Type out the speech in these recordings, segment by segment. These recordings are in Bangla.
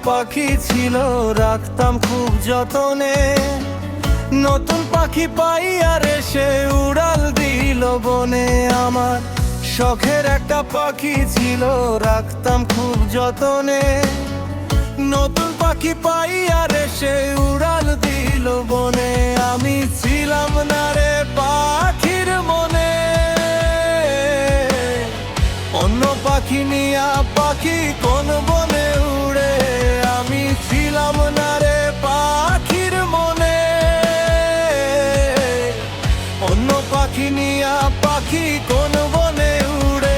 পাখি ছিল, রাখতাম খুব যতনে। নতুন পাখি পাইয়া এসে উড়াল দিল বনে। আমার শখের একটা পাখি ছিল, রাখতাম খুব যতনে। নতুন পাখি পাইয়া এসে উড়াল দিল বনে। আমি ছিলাম না রে পাখির মনে, অন্য পাখি নিয়া পাখি কোন বনে উড়ে। আমি ছিলাম না রে পাখির মনে, অন্য পাখি নিয়া পাখি কোন বনে উড়ে।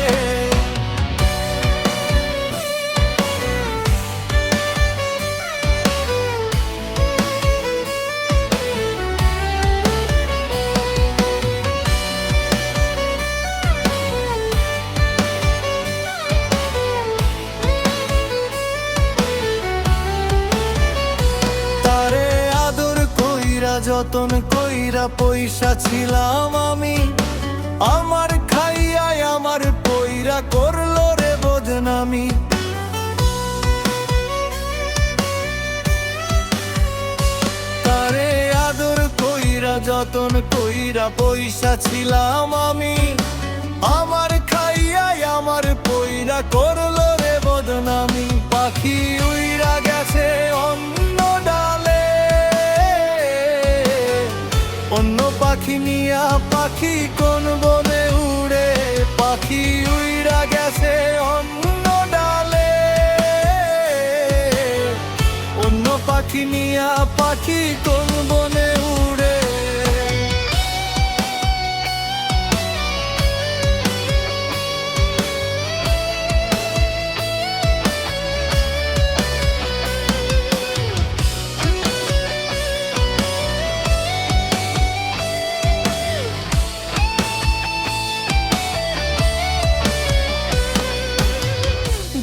যতন কইরা পয়সা ছিলাম আমি, আমার খাইয়াই আমার পইরা করলো রে বদনামি। তারে আদর কইরা যতন কইরা পয়সা ছিলাম আমি, আমার খাইয়াই আমার পইরা করলো রে বদনামি। পাখি উইরা গেছে অন্য ডালে, অন্য পাখি নিয়া পাখি কোন বনে উড়ে। পাখি উইরা গেছে অন্য ডালে, অন্য পাখি নিয়া পাখি কোন বনে উড়ে।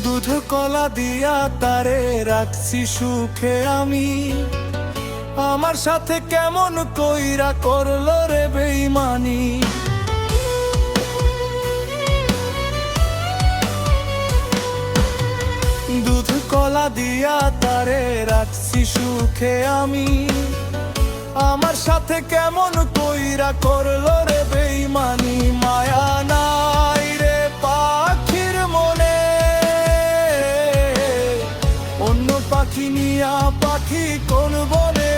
দুধ কলা দিয়া তারে রাখছি সুখে আমি, আমার সাথে কেমন কইরা করলো রে বেইমানি। দুধ কলা দিয়া তারে রাখছি সুখে আমি, আমার সাথে কেমন কইরা করলো রে বেইমানি। মায়া নাই রে পাখির মনে, অন্য পাখি নিয়া পাখি কোন বনে